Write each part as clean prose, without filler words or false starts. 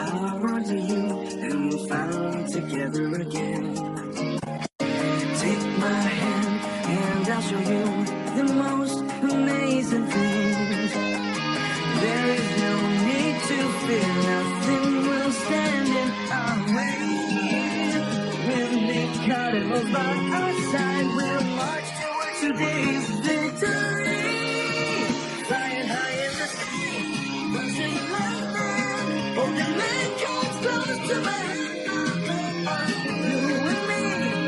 I'll run to you and we'll find together again. Take my hand and I'll show you the most amazing things. There is no need to fear, nothing will stand in our way. We'll be cardinals by our side, we'll march towards today's victory. Flying high in the sky, rushing like that, holding man comes close to my heart. You and me,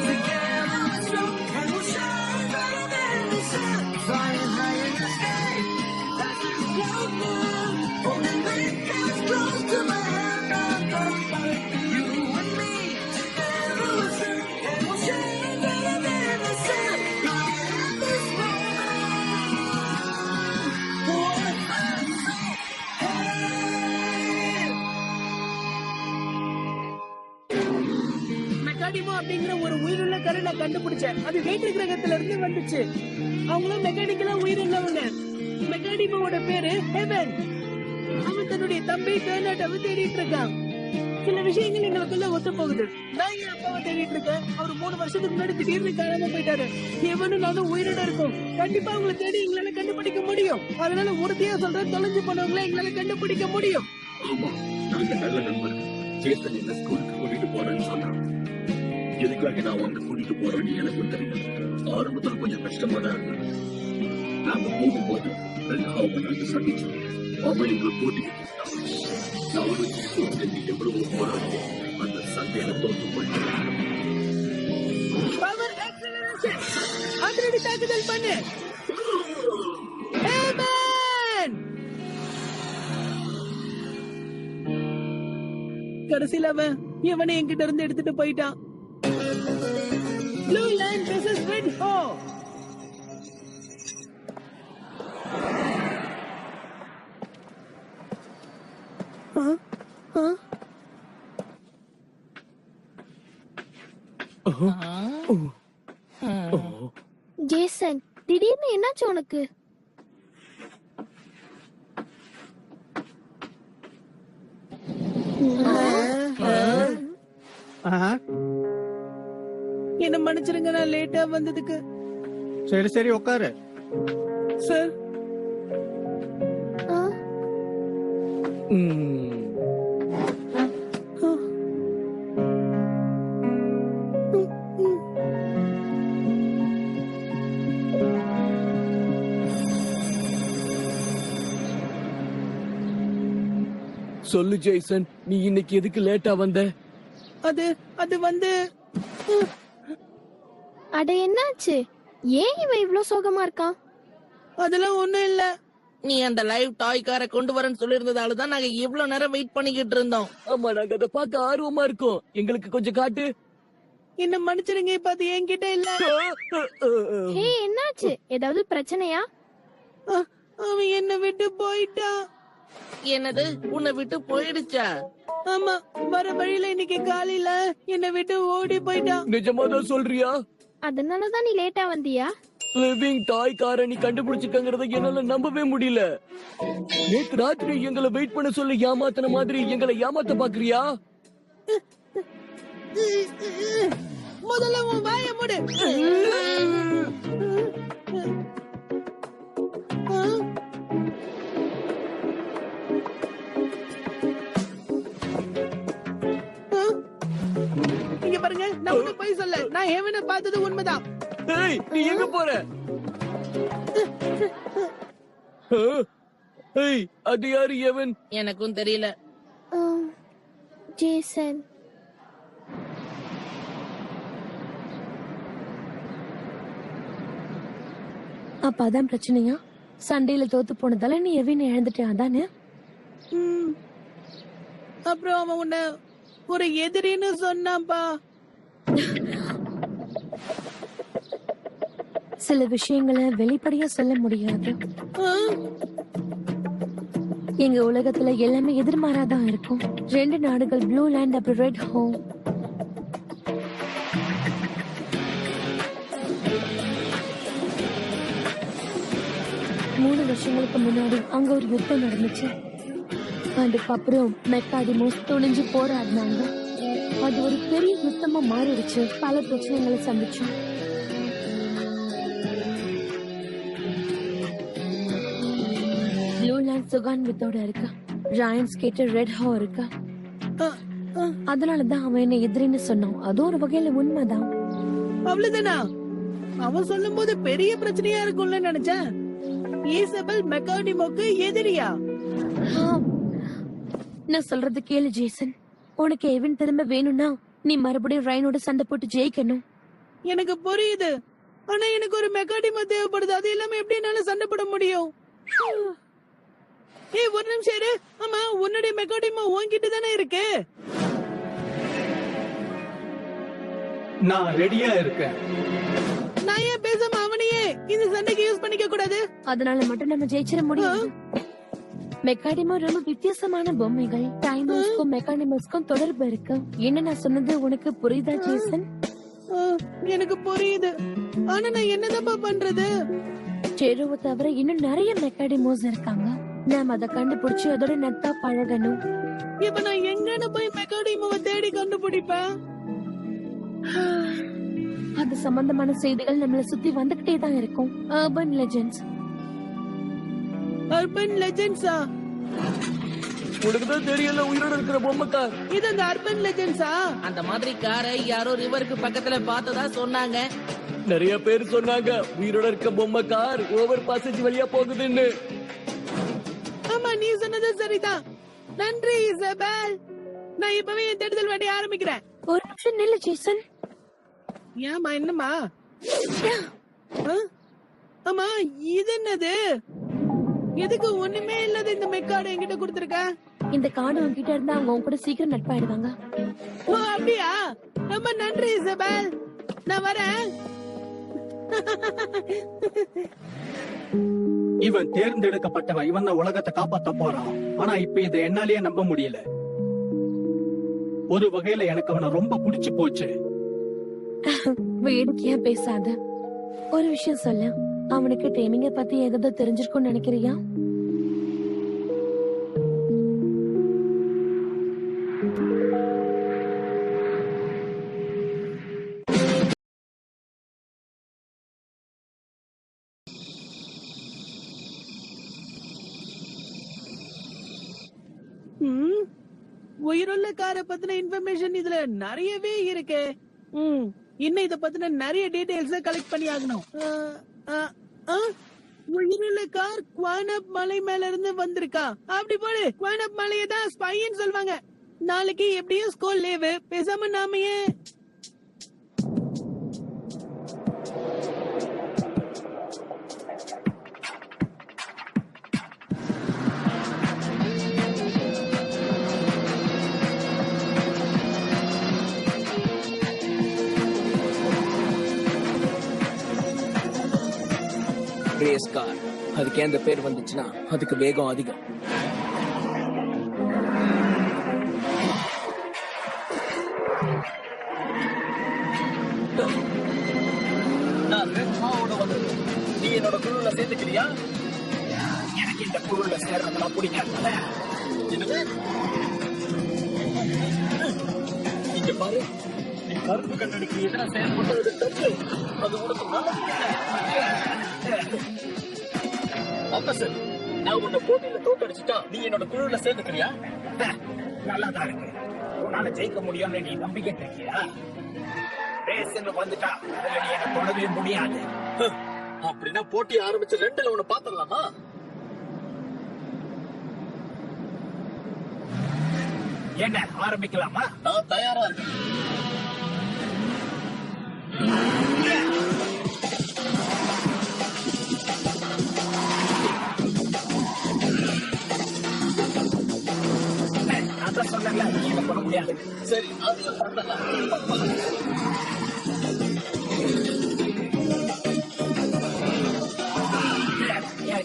together we're strong, and we'll shine brighter than the sun. Flying high in the sky, rising like that, holding man comes close to my heart. You and me, together we're strong, and we'll shine brighter than the sun. In this மெக்கானிமோ அப்படிங்கிற ஒரு உயிருள்ள கருணை கண்டுபிடிச்சேன். அது வேற்று கிரகத்துல இருந்து வந்துச்சு. அவங்களும் மெக்கானிக்கலா உயிருள்ளவங்க. மெக்கானிமோட பேரு ஹெவன். அவன் தன்னுடைய தம்பி பெர்னார்டாவை தேடிட்டு இருக்கான். சில விஷயங்கள் எங்களுக்குள்ள ஒத்து போகுது. நான் என் அப்பாவை தேடிட்டு இருக்கேன். அவர் 3 வருஷத்துக்கு முன்னாடி திடீர்னு காணாம போயிட்டாரு. எவனும் நானும் உயிரோட இருக்கும். கண்டிப்பா அவங்களை தேடி எங்களால கண்டுபிடிக்க முடியும். அதனால உறுதியா சொல்றேன், தொலைஞ்சு போனவங்களை எங்களால கண்டுபிடிக்க முடியும். ஆமா, நாங்க நல்ல நண்பர்கள். சேத்தன் என்ன ஸ்கூலுக்கு கூட்டிட்டு போறேன்னு சொன்னான். எதுக்காக நான் வந்து கூட்டிட்டு போறேன்னு எனக்கும் தெரியல. ஆரம்பத்துல கொஞ்சம் கஷ்டமா தான் இருந்தது. நாங்க போகும்போது நாங்க சந்திச்சோம். அவன் எங்களை கூட்டிட்டு நானும் சேர்ந்து எவ்வளவு போராடி அந்த சண்டையில தோற்று போயிட்டேன். பவர் ஆக்சிலரேஷன், அதிரடி தாக்குதல் பண்ணு. ஹேமன்! கடைசியில அவன் இவனை என்கிட்ட இருந்து எடுத்துட்டு போயிட்டான். ப்ளூ லைன் வெர்சஸ் ரெட் ஹோ. ஜேசன், திடீர்னு என்னாச்சு உனக்கு? என்ன மன்னிச்சிருங்க, நான் லேட்டா வந்ததுக்கு. சரி சரி உட்காரு. சார், சொல்லு ஜெய்சன், நீ இன்னைக்கு எதுக்கு லேட்டா வந்த? அது வந்து அட என்னாச்சு? ஏன் இவன் இவ்ளோ சோகமா இருக்கான்? அதெல்லாம் ஒண்ணும் இல்ல. நீ அந்த லைவ் டாய் காரை கொண்டு வரேன்னு சொல்லிருந்ததாலதான் நாங்க இவ்வளவு நேரம் வெயிட் பண்ணிக்கிட்டு இருந்தோம். ஆமா, நாங்க அதை பார்க்க ஆர்வமா இருக்கோம். எங்களுக்கு கொஞ்சம் காட்டு. என்ன மன்னிச்சிருங்க, இப்ப அது என்கிட்ட இல்ல. ஹே, என்னாச்சு? ஏதாவது பிரச்சனையா? அவன் என்ன விட்டு போயிட்டான். என்னது, உன்னை விட்டு போயிடுச்சா? ஆமா, வர வழியில இன்னைக்கு காலையில என்னை விட்டு ஓடி போயிட்டான். நிஜமாதான் சொல்றியா? அதனாலதான் நீ லேட்டா வந்தியா? லிவிங் டாய் காரை நீ கண்டுபிடிச்சிருக்கங்கறத என்னால நம்பவே முடியல. நேத்து ராத்திரி எங்களை வெயிட் பண்ண சொல்லி ஏமாத்தின மாதிரி எங்களை ஏமாத்த பாக்குறியா? முதல்ல உன் வாயை மூடு. இங்க பாருங்க, நான் ஒண்ணு போய் சொல்ல. நான் ஹெவனை பார்த்தது உண்மைதான். ஏய், நீ எங்க போற? ஏய், அது யாரு ஹெவன்? எனக்கும் தெரியல. ஜேசன், அப்ப அதான் பிரச்சனையா? சண்டையில தோத்து போனதால நீ எவின் இழந்துட்டியா? அதானே? அப்புறம் அவன் உன்னை ஒரு எதிரின்னு சொன்னான்பா. சில விஷயங்களை வெளிப்படையா சொல்ல முடியாது. எங்க உலகத்துல எல்லாமே எதிர்மாறாதான் இருக்கும். 2 நாடுகள், ப்ளூ லேண்ட் அப்புறம் ரெட் ஹோம். மூணு வருஷங்களுக்கு முன்னாடி அங்க ஒரு யுத்தம் நடந்துச்சு. அதுக்கப்புறம் மெக்காடிமோஸ் துணிஞ்சு போராடினாங்க. அது ஒரு பெரிய யுத்தமா மாறிடுச்சு. பல பிரச்சனைகளை சந்திச்சு. ப்ளூ லேண்ட் சுகான் வித்தோட இருக்கா. ராயன் ஸ்கேட்டர் ரெட் ஹோ இருக்கா. அதனாலதான் அவன் என்ன எதிரின்னு சொன்னான். அது ஒரு வகையில உண்மைதான். அவ்வளவுதானா? அவன் சொல்லும் போது பெரிய பிரச்சனையா இருக்கும்ல நினைச்சேன். ஈசபெல் மெக்காடிமோக்கு எதிரியா? நான் சொல்றது கேளு ஜேசன். உனக்கு எவன் திரும்ப வேணும்னா நீ மறுபடியும் ரைனோட சண்டை போட்டு ஜெயிக்கணும். எனக்கு புரியுது. ஆனா எனக்கு ஒரு மெக்காடிமோ தேவைப்படுது. அது இல்லாம எப்படி என்னால சண்டை போட முடியும்? ஏய், ஒரு நிமிஷம் இரு. ஆமா, உன்னுடைய மெக்காடிமோ உன்கிட்ட தானே இருக்கு. நான் ரெடியா இருக்கேன். நான் ஏன் பேசாம அவனையே இந்த சண்டைக்கு யூஸ் பண்ணிக்க கூடாது? அதனால மட்டும் நம்ம ஜெயிச்சிட முடியாது. மெக்காடிமோ ரொம்ப வித்தியாசமான பொம்மைகள். டைமர்ஸ்க்கும் மெக்கானிமல்ஸ்க்கும் தொடர்பு இருக்கு. என்ன நான் சொன்னது உனக்கு புரியுதா ஜேசன்? எனக்கு புரியுது. ஆனா நான் என்னதாப்பா பண்றது? செருவை தவிர இன்னும் நிறைய மெக்காடிமோஸ் இருக்காங்க. நாம அதை கண்டுபிடிச்சு அதோட நட்பா பழகணும். இப்ப நான் எங்கன்னு போய் மெக்காடிமோவை தேடி கண்டுபிடிப்பேன்? அது சம்பந்தமான செய்திகள் நம்மள சுத்தி வந்துகிட்டே தான் இருக்கும். Urban legends. அர்பன் லெஜெண்ட்ஸா? உனக்கு தான் தெரியல உயிரோட இருக்கிற பொம்மை கார். இது அந்த அர்பன் லெஜெண்ட்ஸா? அந்த மாதிரி காரை யாரோ ரிவருக்கு பக்கத்துல பார்த்ததா சொன்னாங்க. நிறைய பேர் சொன்னாங்க உயிரோட இருக்க பொம்மை கார் ஓவர் பாசேஜ் வழியா போகுதுன்னு. ஆமா, நீ சொன்னது சரிதான். நன்றி இசபெல். நான் இப்பவே என் தேடுதல் வேண்டிய ஆரம்பிக்கிறேன். ஒரு நிமிஷம் நில்லு ஜேசன். ஏமா, என்னமா? ஆமா, இது என்னது? எதுக்கு ஒண்ணுமே இல்லாத இந்த மெக்காடு என்கிட்ட கொடுத்திருக்க? இந்த கார்டு உன்கிட்ட இருந்தா அவங்க உன் கூட சீக்கிரம் நட்பாயிடுவாங்க. ஓ, அப்படியா? ரொம்ப நன்றி இசபெல். நான் வரேன். இவன் தேர்ந்தெடுக்கப்பட்டவன். இவன் தான் உலகத்தை காப்பாத்த போறான். ஆனா இப்ப இதை என்னாலேயே நம்ப முடியல. ஒரு வகையில எனக்கு அவனை ரொம்ப பிடிச்சு போச்சு. வேடிக்கையா பேசாத. ஒரு விஷயம் சொல்ல, அவனுக்கு டேமிங்க பத்தி ஏதாவது தெரிஞ்சிருக்கும்னு நினைக்கிறியா? உயிருள்ள காரை பத்தின இன்ஃபர்மேஷன் இதுல நிறையவே இருக்கு. இன்னும் இத பத்தின நிறைய டீடைல்ஸ் கலெக்ட் பண்ணி ஆகணும். உயிருள்ள கார் குவானப் மலை மேல இருந்து வந்திருக்கா. அப்படி போடு. குவானப் மலையை தான் ஸ்பைன்னு சொல்லுவாங்க. நாளைக்கு எப்படியும் ஸ்கூல் லீவு. பேசாம நாம ஏன் ரேஸ் கார். அதுக்கு எந்த பேர் வந்துச்சுன்னா அதுக்கு வேகம் அதிகம். நான் ரெட் ஹாவோட வந்தது. நீ என்னோட குழுல சேர்ந்துக்கிறியா? எனக்கு இந்த குழுல சேர்றதெல்லாம் பிடிக்காது. இங்க பாரு, நீ கருப்பு கண்ணடிக்கு எதிராக செயல்பட்டது தப்பு. அது உனக்கு ஆபீசர், நான் உன்னை போட்டியில தோக்கடிச்சுட்டா நீ என்னோட குழுல சேர்ந்துக்கிறியா? நல்லாதான் இருக்கு. உன்னால ஜெயிக்க முடியும்னு நீ நம்பிக்கை இருக்கியா? ரேஸ்ன்னு வந்துட்டா அதுல நீ என்ன தொடவே முடியாது. அப்படின்னா போட்டி ஆரம்பிச்சு 2ல உன்னை பாத்துடலாமா? என்ன ஆரம்பிக்கலாமா? நான் தயாரா இருக்கேன். நான் சொன்னல நீ என்ன பண்ண முடியாது. சரி, அது பண்ணலாம்.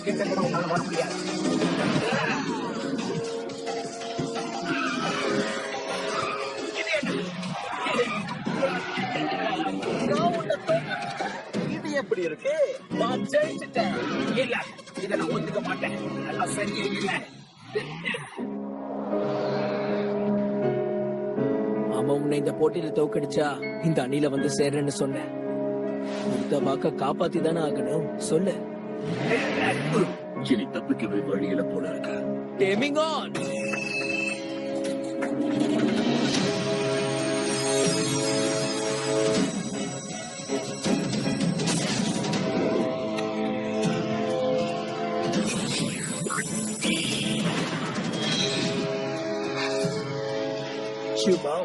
கிட்ட கூட உன்னால வர முடியாது. இது எப்படி இருக்கு? நான் ஜெயிச்சிட்டேன். இல்ல, இதை நான் ஒத்துக்க மாட்டேன். நல்லா சரியே இல்லை. நாம உன்னை இந்த போட்டியில தோக்கடிச்சா இந்த அணில வந்து சேர்றேன்னு சொன்னேன். இந்த வாக்க காப்பாத்தி தானே ஆகணும். சொல்லு. இனி தப்பிக்கவே வழியில போல இருக்க. Taming on. சுபா,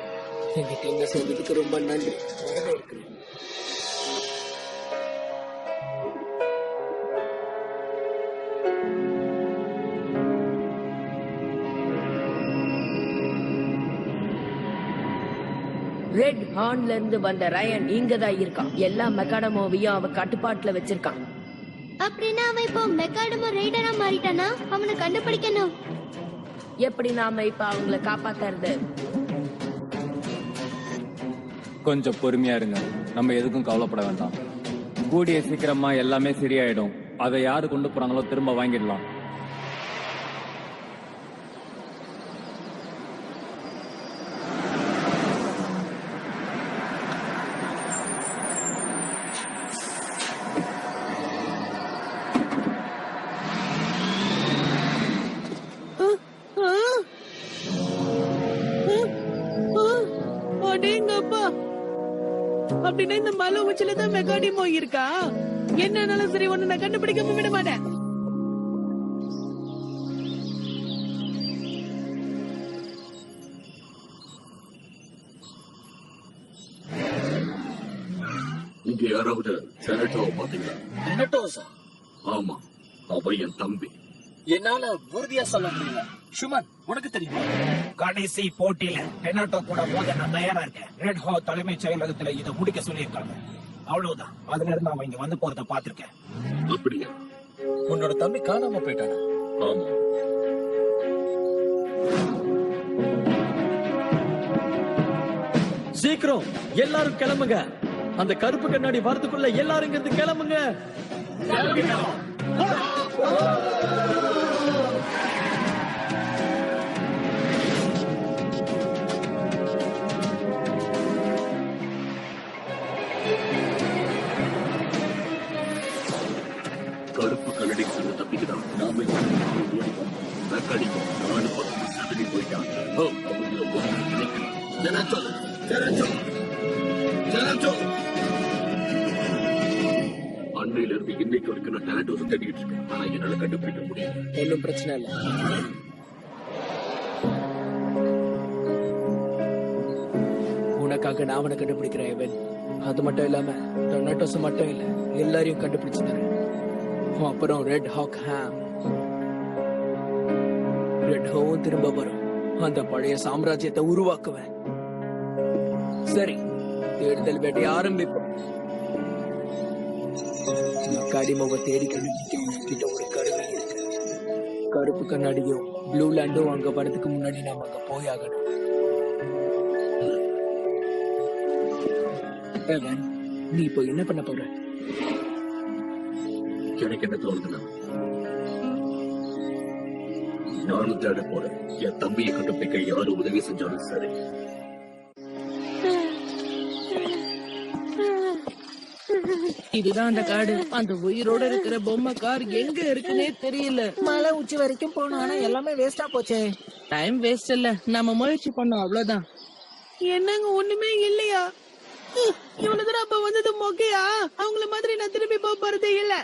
எங்க டீம்ல சேர்ந்ததுக்கு ரொம்ப நன்றி. ரெட் ஹார்ன்ல இருந்து வந்த ரயன் இங்கதான் இருக்கான். எல்லா மெக்காடமோவையும் அவ கட்டுப்பாட்டுல வச்சிருக்கான். அப்படின்னா அவன் இப்போ மெக்காடமோ ரைடரா மாறிட்டானா? அவனை கண்டுபிடிக்கணும். எப்படி நாம இப்ப அவங்கள காப்பாத்துறது? கொஞ்சம் பொறுமையா இருங்க. நம்ம எதுக்கும் கவலைப்பட வேண்டாம். கூடிய சீக்கிரமா எல்லாமே சரியாயிடும். அதை யாரு கொண்டு போறாங்களோ திரும்ப வாங்கிடலாம். அடேங்கப்பா, அப்படின்னா இந்த மலை உச்சில தான் மெக்காடிமோ இருக்கா? என்னன்னாலும் சரி, ஒண்ணு நான் கண்டுபிடிக்காம விட மாட்டேன். இங்க யாராவது செனட்டோவை பாத்தீங்களா? ரெனட்டோஸா? ஆமா, அவ என் தம்பி. என்னால உறுதியா சொல்ல முடியல. சுமன், உனக்கு தெரியுமா? கடைசி போட்டியில ரெனாட்டோ கூட மோத நான் தயாரா இருக்கேன். ரெட் ஹாக் தலைமைச் செயலகத்துல இதை முடிக்க சொல்லியிருக்காங்க. அவ்வளவுதான். அதுல இருந்து அவன் இங்க வந்து போறத பாத்திருக்கேன். அப்படியா? உன்னோட தம்பி காணாம போயிட்டானா? ஆமா. சீக்கிரம் எல்லாரும் கிளம்புங்க. அந்த கருப்பு கண்ணாடி வரதுக்குள்ள எல்லாரும் இங்க இருந்து கிளம்புங்க. கருப்பு கல்லடி தப்பிக்கிறான். நாம மெக்காடிக்கும் நாலு பக்கம் சதறி போயிட்டான். அன்னையில இருந்து இன்னைக்கு வரைக்கும் நான் டேலண்டோஸ் தேடிட்டு இருக்கேன். ஆனா என்னால கண்டுபிடிக்க முடியல. ஒன்னும் பிரச்சனை இல்ல. உனக்காக நான் அவனை கண்டுபிடிக்கிறேன் எவன். அது மட்டும் இல்லாம டொனாட்டோஸ் மட்டும் இல்ல, எல்லாரையும் கண்டுபிடிச்சு தரேன். அப்புறம் ரெட் ஹாக் ஹாம். ரெட் ஹோவும் திரும்ப வரும். அந்த பழைய சாம்ராஜ்யத்தை உருவாக்குவேன். சரி, தேடுதல் வேட்டையை ஆரம்பிப்போம். மெக்காடிமோவை தேடி கண்டுபிடிக்க ஒரு கருவி இருக்கு. கருப்பு கண்ணாடியும் ப்ளூ லேண்டும் அங்க வரதுக்கு முன்னாடி நாம அங்க போய் ஆகணும். நீ இப்போ என்ன பண்ண போற? எனக்கு என்ன தோணுதுன்னா, நானும் தேட போறேன். என் தம்பியை கண்டுபிடிக்க யாரு உதவி செஞ்சாலும் சரி. இதுதான் அந்த காடு. அந்த உயிரோட இருக்கிற பொம்மை கார் எங்க இருக்குன்னே தெரியல. மலை உச்சி வரைக்கும் போனோம், ஆனா எல்லாமே வேஸ்டா போச்சே. டைம் வேஸ்ட் இல்ல, நம்ம முயற்சி பண்ணோம், அவ்வளவுதான். என்னங்க, ஒண்ணுமே இல்லையா? இவ்வளவு தூரம் அப்ப வந்தது மொக்கையா? அவங்கள மாதிரி நான் திரும்பி போக போறதே இல்ல.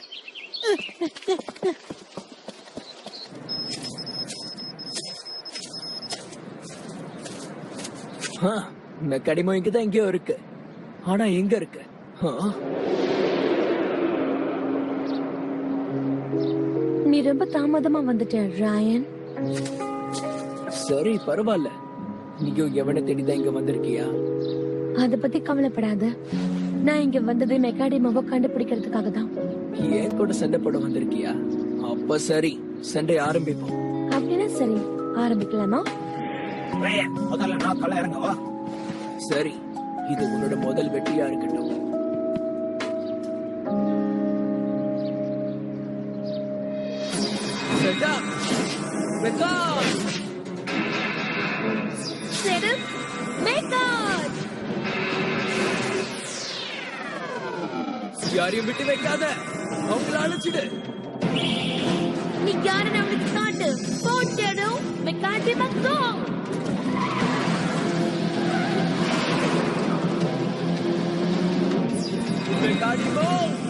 மெக்காடிமோ இங்கதான் எங்கேயோ இருக்கு. ஆனா எங்க இருக்கு? நீ ரொம்ப தாமதமா வந்துட்ட ராயன். சரி, பரவாயில்ல. நீயும் எவனை தேடிதான் இங்க வந்திருக்கியா? அத பத்தி கவலைப்படாத. நான் இங்க வந்தது மெக்காடிமோவை கண்டுபிடிக்கிறதுக்காக தான். ஏன் கூட சண்டை போட வந்திருக்கியா? அப்ப சரி, சண்டை ஆரம்பிப்போம். அப்படின்னா சரி, ஆரம்பிக்கலாமா? முதல்ல நான் தலை இறங்கவா? சரி, இது உன்னோட முதல் வெற்றியா இருக்கட்டும். Set up makeup. யாரையும் விட்டு வைக்காத, அவங்கள அழைச்சிடு. நீ யாருன்னு அவனுக்கு காட்டு. போட்டேனோ மெக்கானிமஸ் கோ. மெக்கானிமஸ்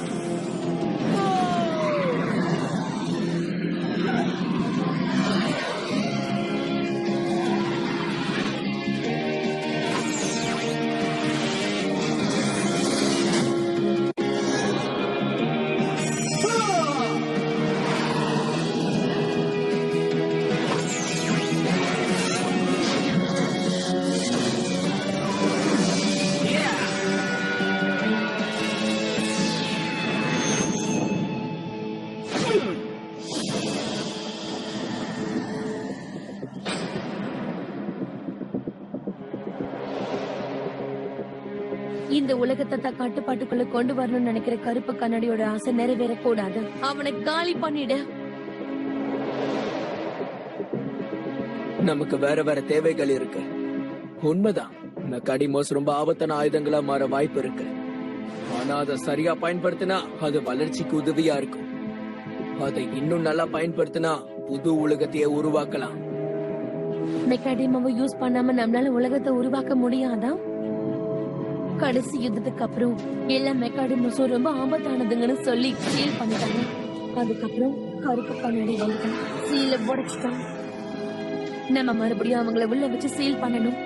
இந்த உலகத்தை தான் கட்டுப்பாட்டுக்குள்ள கொண்டு வரணும்னு நினைக்கிற கருப்பு கண்ணாடியோட ஆசை நிறைவேறக்கூடாது. அவனை காலி பண்ணிடு. நமக்கு வேற வேற தேவைகள் இருக்கு. உண்மைதான், மெக்கானிமஸ் ரொம்ப ஆபத்தான ஆயுதங்களா மாற வாய்ப்பு இருக்கு. ஆனா அதை சரியா பயன்படுத்தினா அது வளர்ச்சிக்கு உதவியா இருக்கும். அதை இன்னும் நல்லா பயன்படுத்தினா புது உலகத்தையே உருவாக்கலாம். மெக்கானிமாவை யூஸ் பண்ணாம நம்மளால உலகத்தை உருவாக்க முடியாதா? கடைசி யுத்தத்துக்கு அப்புறம் எல்லா மெக்கானிமஸும் ரொம்ப ஆபத்தானதுங்கன்னு சொல்லி சீல் பண்ணிட்டாங்க. அதுக்கப்புறம் கருப்பு கண்ணாடி வந்து சீல உடைச்சிட்டான். நம்ம மறுபடியும் அவங்கள உள்ள வச்சு சீல் பண்ணணும்.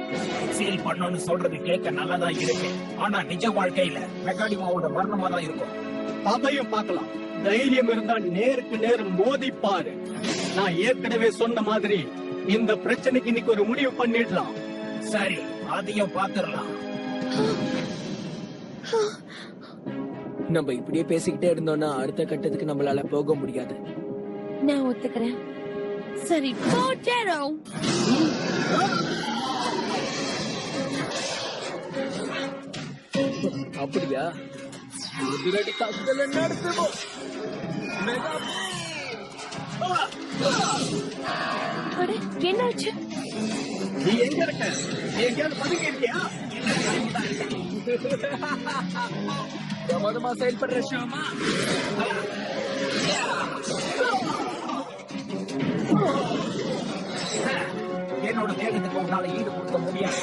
சீல் பண்ணணும்னு சொல்றது கேட்க நல்லதா இருக்கு, ஆனா நிஜ வாழ்க்கையில மெக்கானிமாவோட மரணமா தான் இருக்கும். அதையும் பார்க்கலாம். தைரியம் இருந்தா நேருக்கு நேர் மோதி பாரு. நான் ஏற்கனவே சொன்ன மாதிரி இந்த பிரச்சனைக்கு இன்னைக்கு ஒரு முடிவு பண்ணிடலாம். சரி, அதையும் பாத்துடலாம். நம்ம இப்படியே பேசிக்கிட்டே இருந்தோம்னா அடுத்த கட்டத்துக்கு நம்மளால போக முடியாது. நான் ஒத்துக்கிறேன். சரி, போட்டேரோ. அப்படியா? எதிரடி தாக்குதலை நடத்துவோம். என்னாச்சு? நீ எங்க இருக்க? நீ எங்கேயாவது பதுங்கி இருக்கியா? பிரமாதமா செயல்படுற ஷாமா. என்னோட வேகத்துக்கு உன்னால ஈடு கொடுக்க முடியாது.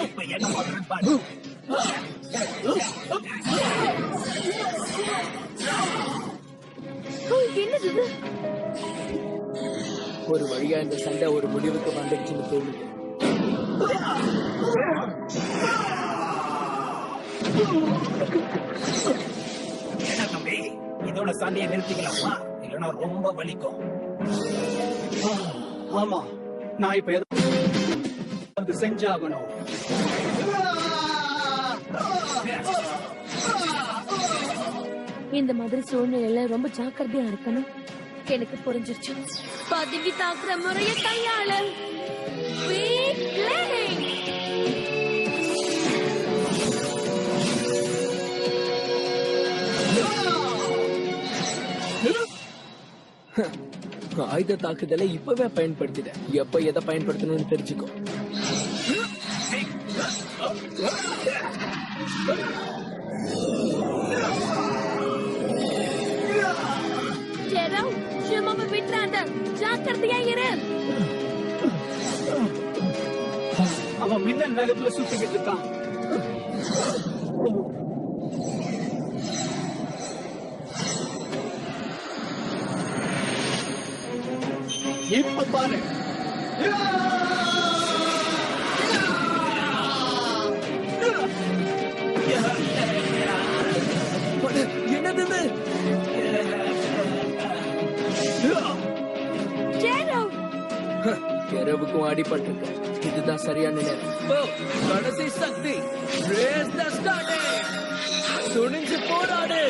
இப்ப என்ன பண்றேன்னு பாரு. என்னது இது? ஒரு வழியா இந்த சண்டை ஒரு முடிவுக்கு வந்துடுச்சுன்னு தோணுது. என்ன தம்பி, இதோட சண்டையை நிறுத்திக்கலாமா? இல்லைன்னா ரொம்ப வலிக்கும். ஆமா, நான் இப்ப எதாவது செஞ்சாகணும். இந்த மாதிரி சூழ்நிலையில ரொம்ப ஜாக்கிரதையா இருக்கணும். எனக்கு புரிஞ்சிருச்சு. பதுங்கி தாக்குற முறைய கையாள. ஆயுத தாக்குதலை இப்பவே பயன்படுத்திட. எப்ப எதை பயன்படுத்தணும்னு தெரிஞ்சுக்கோ. விட்டுறாண்ட, ஜாக்கிரதையா இரு. அவன் மின்னல் வேகத்துல சுத்திக்கிட்டு இருக்கான். இப்ப பாரு. என்னது? இரவுக்கும் அடிபட்டிருக்க. இதுதான் சரியான நேரம். கடைசி சக்தி, துணிஞ்சு போராடு.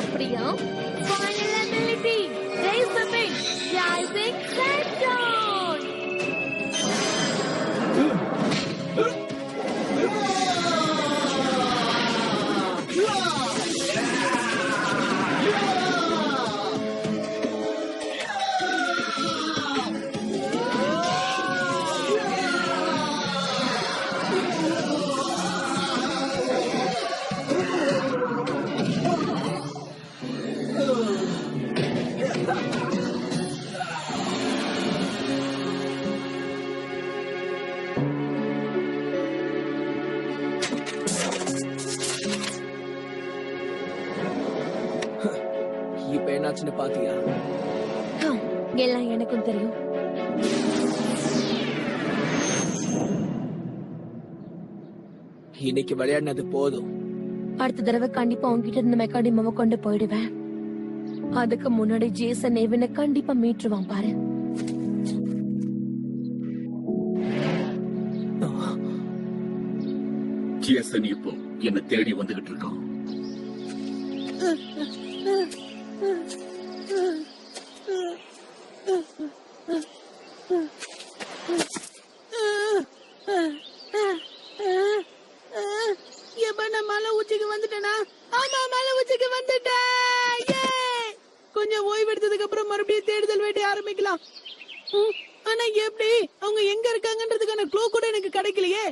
அப்படியா? Final ability, raise the wind, rising Sandstone. என்னாச்சுன்னு பாத்தியா? எல்லாம் எனக்கும் தெரியும். இன்னைக்கு விளையாடினது போதும். அடுத்த தடவை கண்டிப்பா உங்ககிட்ட இருந்து மெக்காடிமாவை கொண்டு போயிடுவேன். அதுக்கு முன்னாடி ஜேசன் எவனை கண்டிப்பா மீட்டுருவான் பாரு. ஜேசன் இப்போ என்ன தேடி வந்துகிட்டு இருக்கான். நான் மலை உச்சிக்கு வந்துட்டேனா? ஆமா, மலை உச்சிக்கு வந்துட்டேன். கொஞ்சம் ஓய்வு எடுத்ததுக்கு அப்புறம் மறுபடியும் தேடுதல் வேட்டி ஆரம்பிக்கலாம். ஆனா எப்படி அவங்க எங்க இருக்காங்கன்றதுக்கான க்ளூ கூட எனக்கு கிடைக்கலையே.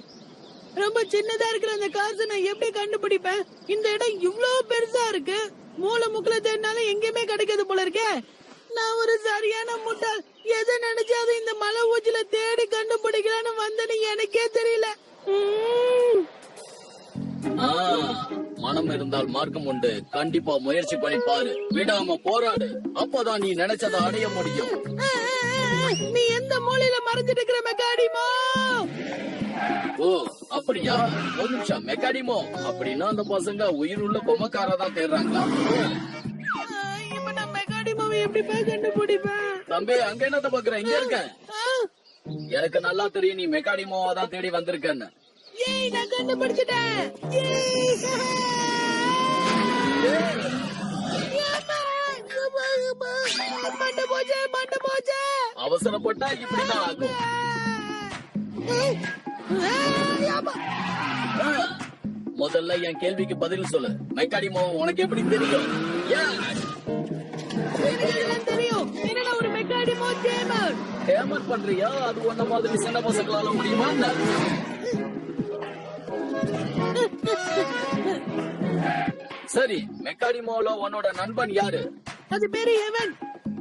ரொம்ப சின்னதா இருக்கிற அந்த காசை நான் எப்படி கண்டுபிடிப்பேன்? இந்த இடம் இவ்வளவு பெருசா இருக்கு. மூல முக்குல தேடினாலும் எங்கேயுமே கிடைக்காது போல இருக்கே. நான் ஒரு சரியான முட்டாள். எதை நினைச்சாலும் இந்த மலை ஊச்சில தேடி கண்டுபிடிக்கலான்னு வந்தேன்னு எனக்கே தெரியல. மனம் இருந்தால் மார்க்கம் உண்டு. கண்டிப்பா முயற்சி பண்ணி பாரு, விடாம போராடு. அப்பதான் நீ நினைச்சதை அடைய முடியும். நீ எந்த மூலையில மறைஞ்சிட்டு இருக்கிற மெக்காடிமோ? ஓ அப்படியா? ஒரு நிமிஷம். மெக்காடிமோ அப்படின்னா அந்த பசங்க உயிருள்ள பொம்மைக்காரதான் தேடுறாங்களா? இப்ப நான் மெக்காடிமோவை எப்படி போய் கண்டுபிடிப்பேன்? தம்பி, அங்க என்னத்த பாக்குற? இங்க இருக்க. எனக்கு நல்லா தெரியும் நீ மெக்காடிமோவா தான் தேடி வந்திருக்கன்னு. நான் கண்டுபிடிச்சிட்டேன். அவசரப்பட்டா இப்படிதான் ஆகும். முதல்ல என் கேள்விக்கு பதில் சொல்லு. மெக்காடிமோ உனக்கு எப்படி தெரியும்? தெரியும். என்னடா ஒரு மெக்காடிமோ கேமர். கேமர் பண்றியா? அது ஒன்ன மாதிரி சின்ன பசங்களால முடியுமா? சரி, மெக்காடிமோல உன்னோட நண்பன் யாரு? அது பேரு ஹெவன்.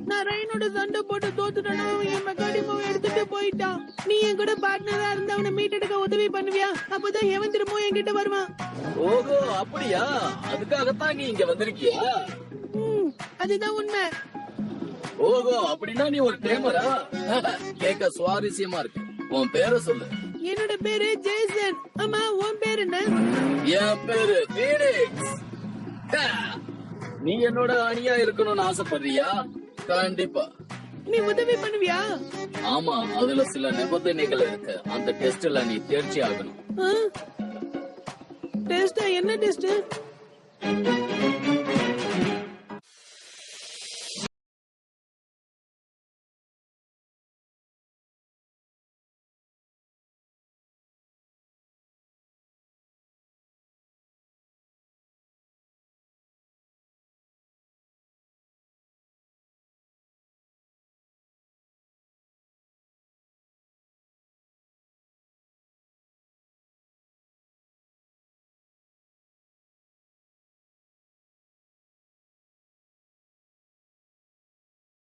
நான் ரைனோட சண்டை போட்டு தோத்துட்டேன்னா என் மெக்காடிமோவை எடுத்துட்டு போயிட்டான். நீ என் கூட பார்ட்னரா இருந்தா அவனை மீட் எடுக்க உதவி பண்ணுவியா? அப்பதான் ஹெவன் திரும்ப என்கிட்ட வருவான். ஓஹோ அப்படியா? அதுக்காகத்தான் நீ இங்க வந்திருக்கியா? அதுதான் உண்மை. ஓஹோ அப்படின்னா நீ ஒரு டேமரா? கேட்க சுவாரஸ்யமா இருக்கு. உன் பேரை சொல்லு. என்னோட பேரு ஜேசன். ஆமா, உன் பேரு என்ன? என் பேரு பீனிக்ஸ். நீ என்னோட அணியா இருக்கணும்னு ஆசைப்படுறியா? கண்டிப்பா. நீ உதவி பண்ணுவியா? ஆமா, அதுல சில நிபந்தனைகள் இருக்கு. அந்த டெஸ்ட்ல நீ தேர்ச்சி ஆகணும். டெஸ்டா? என்ன டெஸ்ட்?